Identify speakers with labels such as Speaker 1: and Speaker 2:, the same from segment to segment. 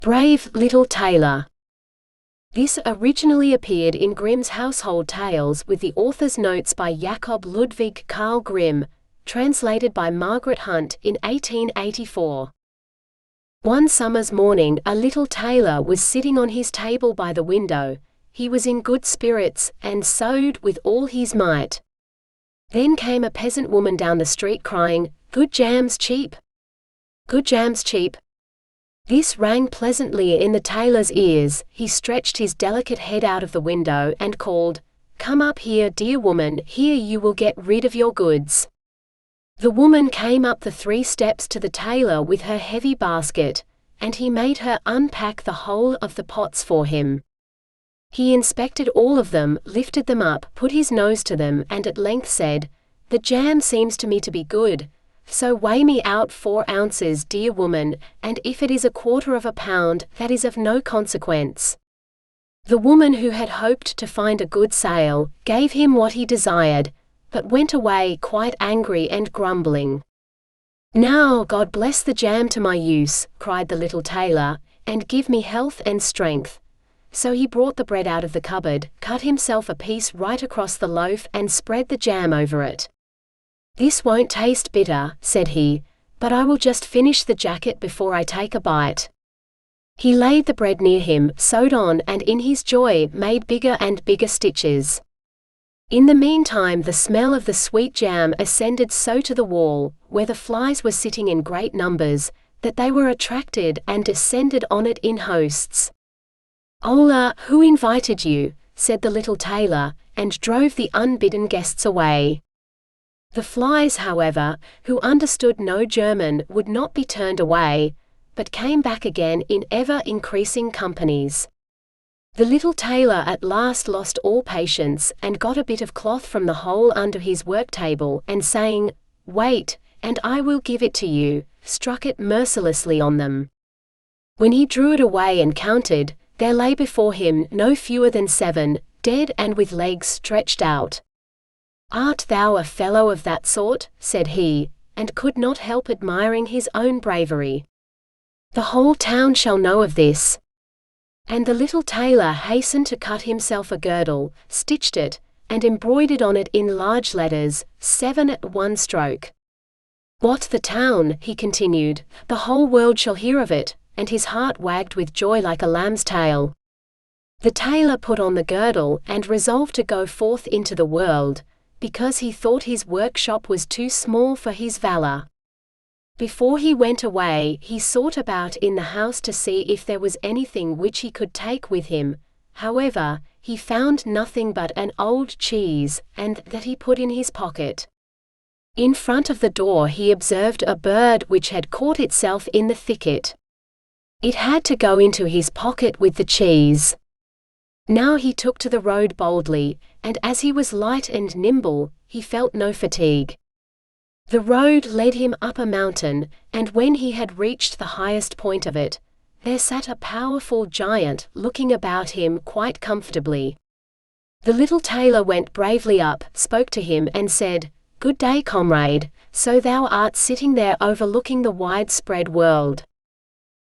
Speaker 1: Brave Little Tailor. This originally appeared in Grimm's Household Tales with the author's notes by Jakob Ludwig Karl Grimm, translated by Margaret Hunt in 1884. One summer's morning, a little tailor was sitting on his table by the window. He was in good spirits, and sewed with all his might. Then came a peasant woman down the street crying, "Good jam's cheap! Good jam's cheap!" This rang pleasantly in the tailor's ears. He stretched his delicate head out of the window and called, "Come up here, dear woman, here you will get rid of your goods." The woman came up the 3 steps to the tailor with her heavy basket, and he made her unpack the whole of the pots for him. He inspected all of them, lifted them up, put his nose to them, and at length said, "The jam seems to me to be good. So weigh me out 4 ounces, dear woman, and if it is 1/4 of a pound, that is of no consequence." The woman, who had hoped to find a good sale, gave him what he desired, but went away quite angry and grumbling. "Now God bless the jam to my use," cried the little tailor, "and give me health and strength." So he brought the bread out of the cupboard, cut himself a piece right across the loaf, and spread the jam over it. "This won't taste bitter," said he, "but I will just finish the jacket before I take a bite." He laid the bread near him, sewed on, and in his joy made bigger and bigger stitches. In the meantime the smell of the sweet jam ascended so to the wall, where the flies were sitting in great numbers, that they were attracted and descended on it in hosts. "Hola, who invited you?" said the little tailor, and drove the unbidden guests away. The flies, however, who understood no German, would not be turned away, but came back again in ever-increasing companies. The little tailor at last lost all patience, and got a bit of cloth from the hole under his work-table, and saying, "Wait, and I will give it to you," struck it mercilessly on them. When he drew it away and counted, there lay before him no fewer than 7, dead and with legs stretched out. "Art thou a fellow of that sort?" said he, and could not help admiring his own bravery. "The whole town shall know of this." And the little tailor hastened to cut himself a girdle, stitched it, and embroidered on it in large letters, 7 at one stroke. "What, the town?" he continued, "the whole world shall hear of it," and his heart wagged with joy like a lamb's tail. The tailor put on the girdle, and resolved to go forth into the world, because he thought his workshop was too small for his valor. Before he went away, he sought about in the house to see if there was anything which he could take with him. However, he found nothing but an old cheese, and that he put in his pocket. In front of the door he observed a bird which had caught itself in the thicket. It had to go into his pocket with the cheese. Now he took to the road boldly, and as he was light and nimble, he felt no fatigue. The road led him up a mountain, and when he had reached the highest point of it, there sat a powerful giant, looking about him quite comfortably. The little tailor went bravely up, spoke to him, and said, "Good day, comrade, so thou art sitting there overlooking the widespread world.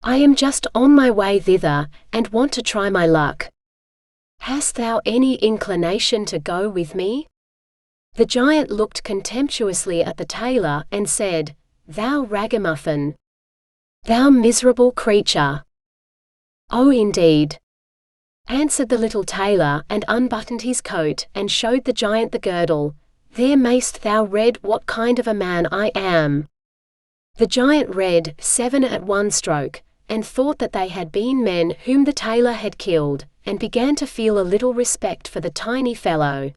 Speaker 1: I am just on my way thither, and want to try my luck. Hast thou any inclination to go with me?" The giant looked contemptuously at the tailor, and said, "Thou ragamuffin! Thou miserable creature!" "Oh, indeed," answered the little tailor, and unbuttoned his coat, and showed the giant the girdle. "There mayst thou read what kind of a man I am." The giant read 7 at one stroke, and thought that they had been men whom the tailor had killed, and began to feel a little respect for the tiny fellow.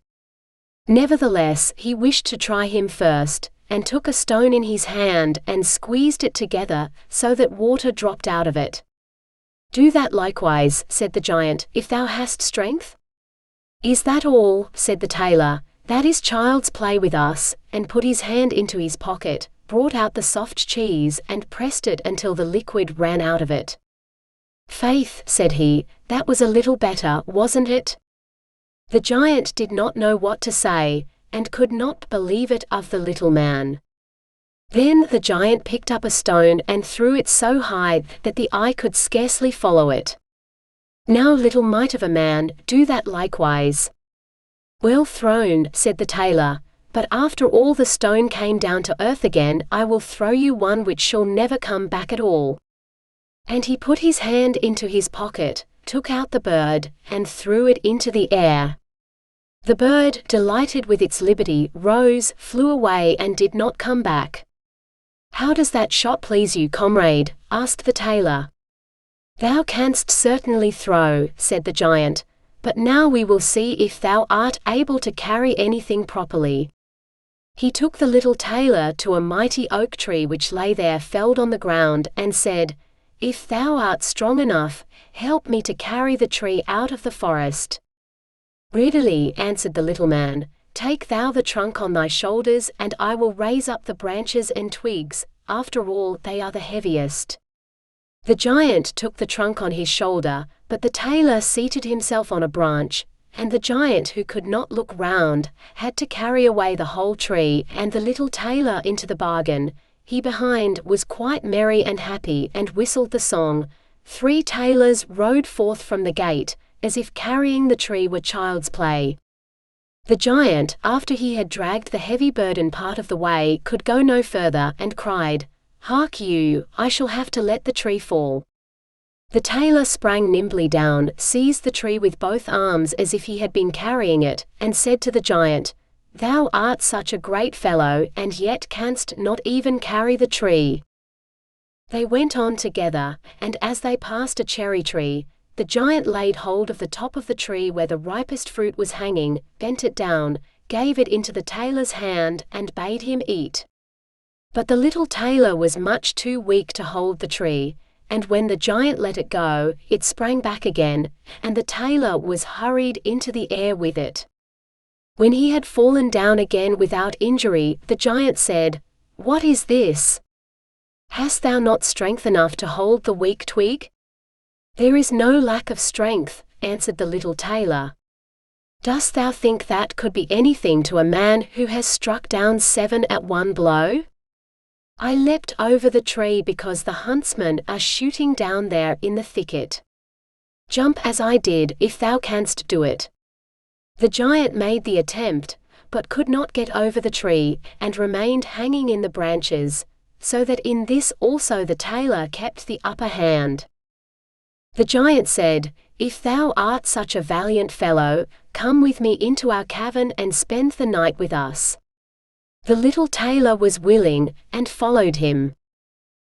Speaker 1: Nevertheless, he wished to try him first, and took a stone in his hand, and squeezed it together, so that water dropped out of it. "Do that likewise," said the giant, "if thou hast strength." "Is that all?" said the tailor. "That is child's play with us," and put his hand into his pocket, brought out the soft cheese, and pressed it until the liquid ran out of it. "Faith," said he, "that was a little better, wasn't it?" The giant did not know what to say, and could not believe it of the little man. Then the giant picked up a stone and threw it so high that the eye could scarcely follow it. "Now, little mite of a man, do that likewise." "Well thrown," said the tailor, "but after all the stone came down to earth again, I will throw you one which shall never come back at all." And he put his hand into his pocket, took out the bird, and threw it into the air. The bird, delighted with its liberty, rose, flew away, and did not come back. "How does that shot please you, comrade?" asked the tailor. "Thou canst certainly throw," said the giant, "but now we will see if thou art able to carry anything properly." He took the little tailor to a mighty oak tree which lay there felled on the ground, and said, "If thou art strong enough, help me to carry the tree out of the forest." "Readily," answered the little man, "take thou the trunk on thy shoulders, and I will raise up the branches and twigs, after all they are the heaviest." The giant took the trunk on his shoulder, but the tailor seated himself on a branch, and the giant, who could not look round, had to carry away the whole tree, and the little tailor into the bargain. He behind was quite merry and happy, and whistled the song, "Three tailors rode forth from the gate," as if carrying the tree were child's play. The giant, after he had dragged the heavy burden part of the way, could go no further, and cried, "Hark you, I shall have to let the tree fall." The tailor sprang nimbly down, seized the tree with both arms as if he had been carrying it, and said to the giant, "Thou art such a great fellow, and yet canst not even carry the tree." They went on together, and as they passed a cherry tree, the giant laid hold of the top of the tree where the ripest fruit was hanging, bent it down, gave it into the tailor's hand, and bade him eat. But the little tailor was much too weak to hold the tree, and when the giant let it go, it sprang back again, and the tailor was hurried into the air with it. When he had fallen down again without injury, the giant said, "What is this? Hast thou not strength enough to hold the weak twig?" "There is no lack of strength," answered the little tailor. "Dost thou think that could be anything to a man who has struck down 7 at one blow? I leapt over the tree because the huntsmen are shooting down there in the thicket. Jump as I did, if thou canst do it." The giant made the attempt, but could not get over the tree, and remained hanging in the branches, so that in this also the tailor kept the upper hand. The giant said, "If thou art such a valiant fellow, come with me into our cavern and spend the night with us." The little tailor was willing, and followed him.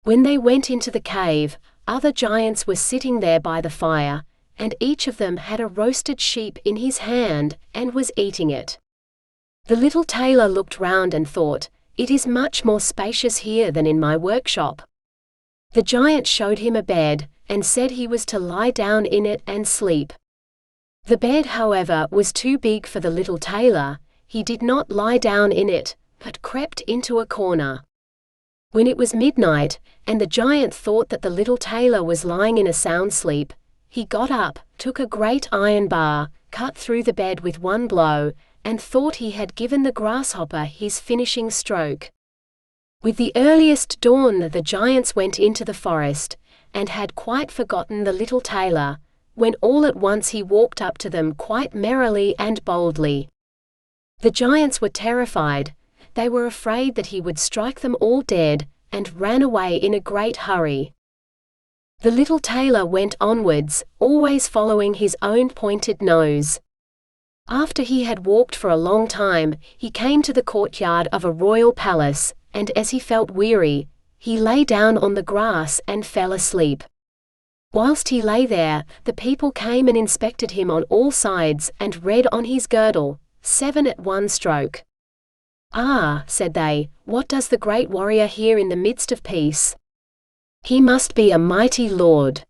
Speaker 1: When they went into the cave, other giants were sitting there by the fire, and each of them had a roasted sheep in his hand, and was eating it. The little tailor looked round and thought, "It is much more spacious here than in my workshop." The giant showed him a bed, and said he was to lie down in it and sleep. The bed, however, was too big for the little tailor. He did not lie down in it, but crept into a corner. When it was midnight, and the giant thought that the little tailor was lying in a sound sleep, he got up, took a great iron bar, cut through the bed with one blow, and thought he had given the grasshopper his finishing stroke. With the earliest dawn the giants went into the forest, and had quite forgotten the little tailor, when all at once he walked up to them quite merrily and boldly. The giants were terrified. They were afraid that he would strike them all dead, and ran away in a great hurry. The little tailor went onwards, always following his own pointed nose. After he had walked for a long time, he came to the courtyard of a royal palace, and as he felt weary, he lay down on the grass and fell asleep. Whilst he lay there, the people came and inspected him on all sides, and read on his girdle, 7 at one stroke. "Ah," said they, "what does the great warrior here in the midst of peace? He must be a mighty lord."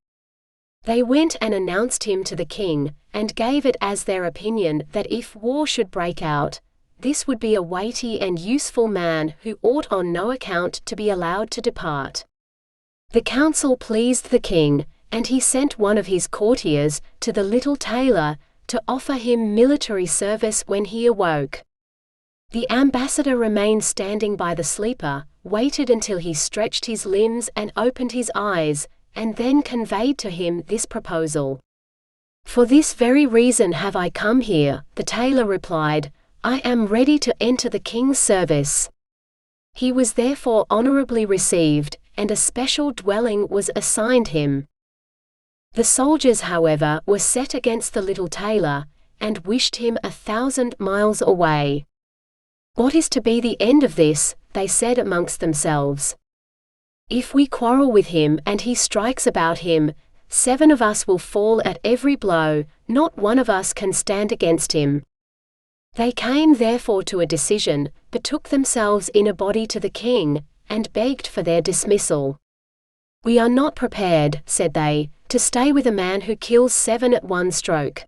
Speaker 1: They went and announced him to the king, and gave it as their opinion that if war should break out, this would be a weighty and useful man who ought on no account to be allowed to depart. The counsel pleased the king, and he sent one of his courtiers to the little tailor to offer him military service when he awoke. The ambassador remained standing by the sleeper, waited until he stretched his limbs and opened his eyes, and then conveyed to him this proposal. "For this very reason have I come here," the tailor replied. "I am ready to enter the king's service." He was therefore honorably received, and a special dwelling was assigned him. The soldiers, however, were set against the little tailor, and wished him 1,000 miles away. "What is to be the end of this?" they said amongst themselves. "If we quarrel with him and he strikes about him, 7 of us will fall at every blow, not one of us can stand against him." They came therefore to a decision, betook themselves in a body to the king, and begged for their dismissal. "We are not prepared," said they, "to stay with a man who kills 7 at one stroke."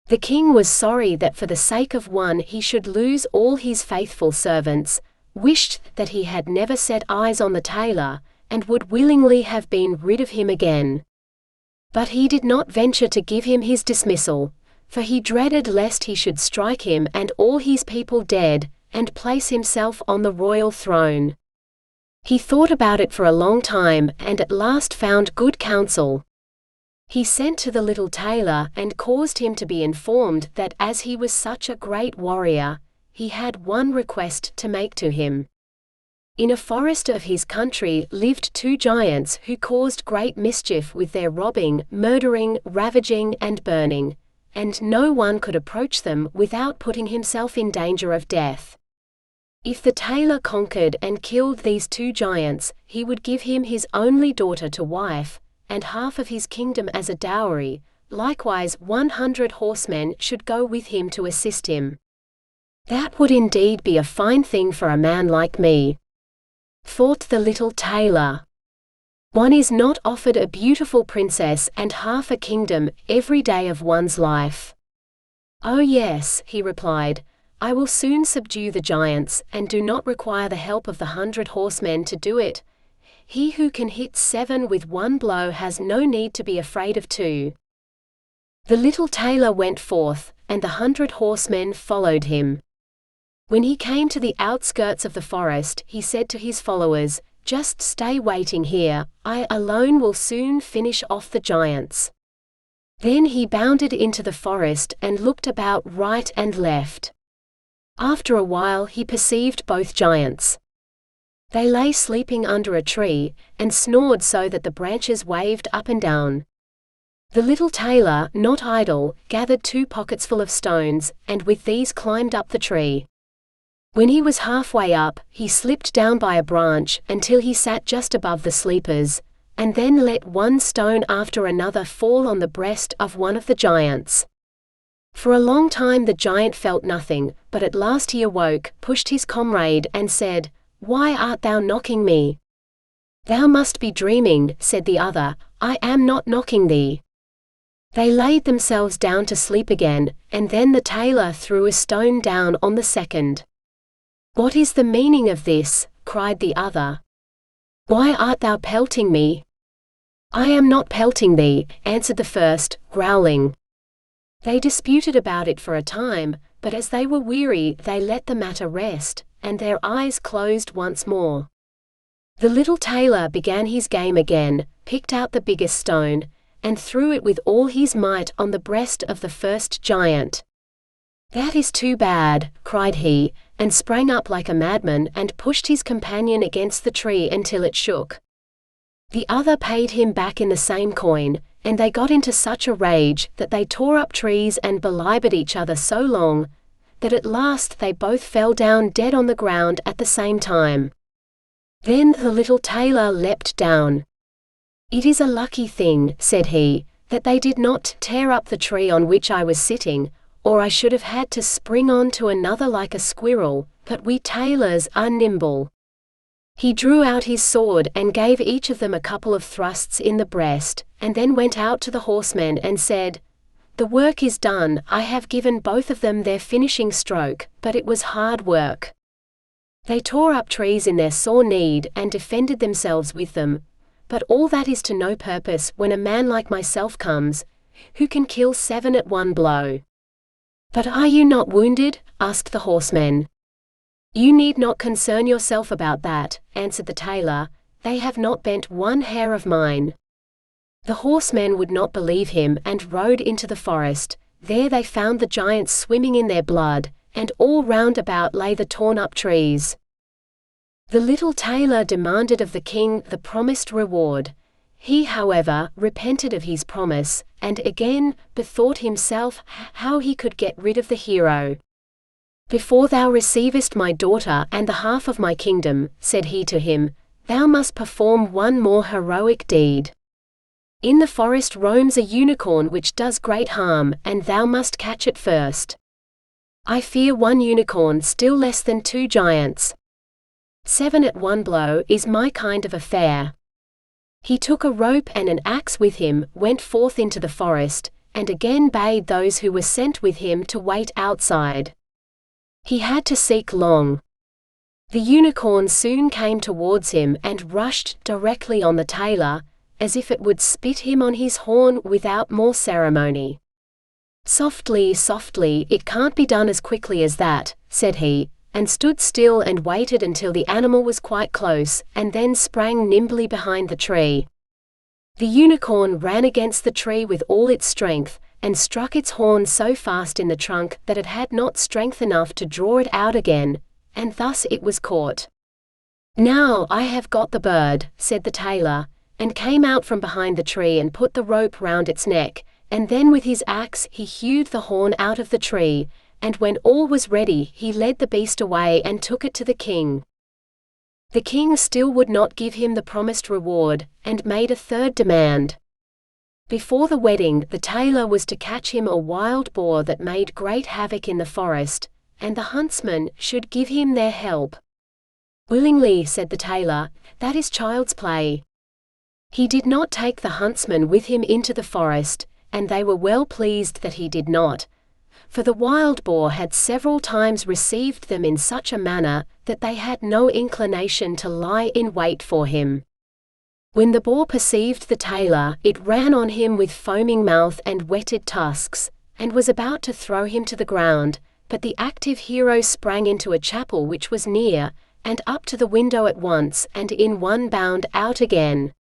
Speaker 1: The king was sorry that for the sake of one he should lose all his faithful servants, wished that he had never set eyes on the tailor, and would willingly have been rid of him again. But he did not venture to give him his dismissal, for he dreaded lest he should strike him and all his people dead, and place himself on the royal throne. He thought about it for a long time, and at last found good counsel. He sent to the little tailor and caused him to be informed that as he was such a great warrior, he had one request to make to him. In a forest of his country lived 2 giants who caused great mischief with their robbing, murdering, ravaging, and burning, and no one could approach them without putting himself in danger of death. If the tailor conquered and killed these 2 giants, he would give him his only daughter to wife, and half of his kingdom as a dowry. Likewise 100 horsemen should go with him to assist him. "That would indeed be a fine thing for a man like me," thought the little tailor. "One is not offered a beautiful princess and half a kingdom every day of one's life." "Oh yes," he replied, "I will soon subdue the giants, and do not require the help of the 100 horsemen to do it. He who can hit 7 with one blow has no need to be afraid of 2. The little tailor went forth, and the 100 horsemen followed him. When he came to the outskirts of the forest, he said to his followers, "Just stay waiting here, I alone will soon finish off the giants." Then he bounded into the forest and looked about right and left. After a while he perceived both giants. They lay sleeping under a tree, and snored so that the branches waved up and down. The little tailor, not idle, gathered 2 pockets full of stones, and with these climbed up the tree. When he was halfway up, he slipped down by a branch until he sat just above the sleepers, and then let one stone after another fall on the breast of one of the giants. For a long time the giant felt nothing, but at last he awoke, pushed his comrade, and said, "Why art thou knocking me?" "Thou must be dreaming," said the other, "I am not knocking thee." They laid themselves down to sleep again, and then the tailor threw a stone down on the second. "What is the meaning of this?" cried the other. "Why art thou pelting me?" "I am not pelting thee," answered the first, growling. They disputed about it for a time, but as they were weary they let the matter rest, and their eyes closed once more. The little tailor began his game again, picked out the biggest stone, and threw it with all his might on the breast of the first giant. "That is too bad," cried he, and sprang up like a madman and pushed his companion against the tree until it shook. The other paid him back in the same coin, and they got into such a rage that they tore up trees and belabored each other so long, that at last they both fell down dead on the ground at the same time. Then the little tailor leapt down. "It is a lucky thing," said he, "that they did not tear up the tree on which I was sitting, or I should have had to spring on to another like a squirrel, but we tailors are nimble." He drew out his sword and gave each of them a couple of thrusts in the breast, and then went out to the horsemen and said, "The work is done, I have given both of them their finishing stroke, but it was hard work." They tore up trees in their sore need and defended themselves with them, but all that is to no purpose when a man like myself comes, who can kill 7 at one blow. "But are you not wounded?" asked the horsemen. "You need not concern yourself about that," answered the tailor, "they have not bent one hair of mine." The horsemen would not believe him and rode into the forest. There they found the giants swimming in their blood, and all round about lay the torn-up trees. The little tailor demanded of the king the promised reward. He, however, repented of his promise, and again bethought himself how he could get rid of the hero. "Before thou receivest my daughter and the half of my kingdom," said he to him, "thou must perform one more heroic deed. In the forest roams a unicorn which does great harm, and thou must catch it first. I fear one unicorn still less than 2 giants. 7 at one blow is my kind of affair." He took a rope and an axe with him, went forth into the forest, and again bade those who were sent with him to wait outside. He had to seek long. The unicorn soon came towards him and rushed directly on the tailor, as if it would spit him on his horn without more ceremony. "Softly, softly, it can't be done as quickly as that," said he, and stood still and waited until the animal was quite close, and then sprang nimbly behind the tree. The unicorn ran against the tree with all its strength, and struck its horn so fast in the trunk that it had not strength enough to draw it out again, and thus it was caught. "Now I have got the bird," said the tailor, and came out from behind the tree and put the rope round its neck, and then with his axe he hewed the horn out of the tree, and when all was ready he led the beast away and took it to the king. The king still would not give him the promised reward, and made a third demand. Before the wedding the tailor was to catch him a wild boar that made great havoc in the forest, and the huntsmen should give him their help. "Willingly," said the tailor, "that is child's play." He did not take the huntsmen with him into the forest, and they were well pleased that he did not, for the wild boar had several times received them in such a manner that they had no inclination to lie in wait for him. When the boar perceived the tailor, it ran on him with foaming mouth and whetted tusks, and was about to throw him to the ground, but the active hero sprang into a chapel which was near, and up to the window at once, and in one bound out again.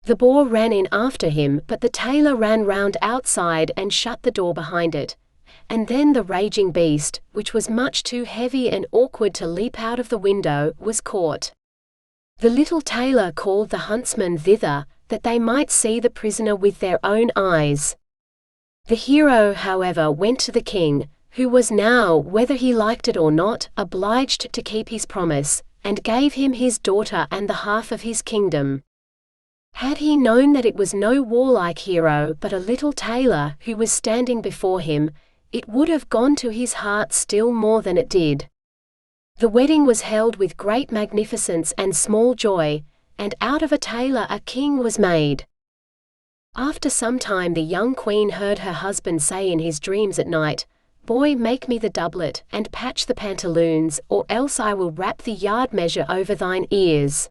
Speaker 1: The boar ran in after him, but the tailor ran round outside and shut the door behind it. And then the raging beast, which was much too heavy and awkward to leap out of the window, was caught. The little tailor called the huntsmen thither, that they might see the prisoner with their own eyes. The hero, however, went to the king, who was now, whether he liked it or not, obliged to keep his promise, and gave him his daughter and the half of his kingdom. Had he known that it was no warlike hero but a little tailor who was standing before him, it would have gone to his heart still more than it did. The wedding was held with great magnificence and small joy, and out of a tailor a king was made. After some time the young queen heard her husband say in his dreams at night, "Boy, make me the doublet, and patch the pantaloons, or else I will wrap the yard measure over thine ears."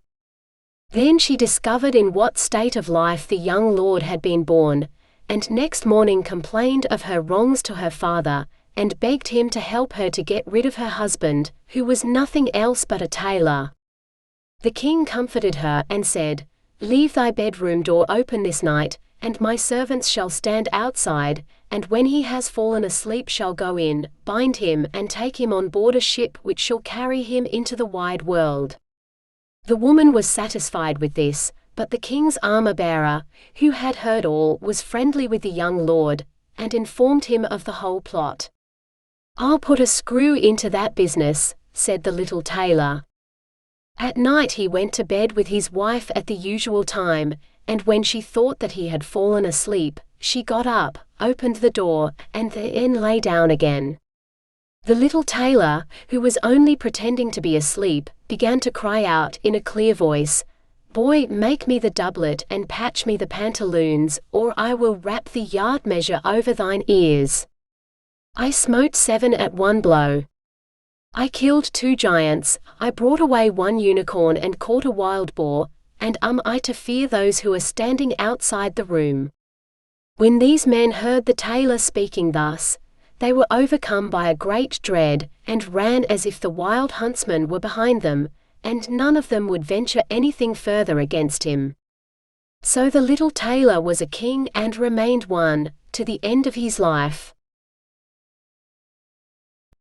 Speaker 1: Then she discovered in what state of life the young lord had been born, and next morning complained of her wrongs to her father, and begged him to help her to get rid of her husband, who was nothing else but a tailor. The king comforted her, and said, "Leave thy bedroom door open this night, and my servants shall stand outside, and when he has fallen asleep shall go in, bind him, and take him on board a ship which shall carry him into the wide world." The woman was satisfied with this, but the king's armor-bearer, who had heard all, was friendly with the young lord, and informed him of the whole plot. "I'll put a screw into that business," said the little tailor. At night he went to bed with his wife at the usual time, and when she thought that he had fallen asleep, she got up, opened the door, and then lay down again. The little tailor, who was only pretending to be asleep, began to cry out in a clear voice, "Boy, make me the doublet and patch me the pantaloons, or I will wrap the yard measure over thine ears. I smote 7 at one blow. I killed 2 giants, I brought away 1 unicorn and caught a wild boar, and am I to fear those who are standing outside the room?" When these men heard the tailor speaking thus, They were overcome by a great dread, and ran as if the wild huntsman were behind them, and none of them would venture anything further against him. So the little tailor was a king and remained one, to the end of his life.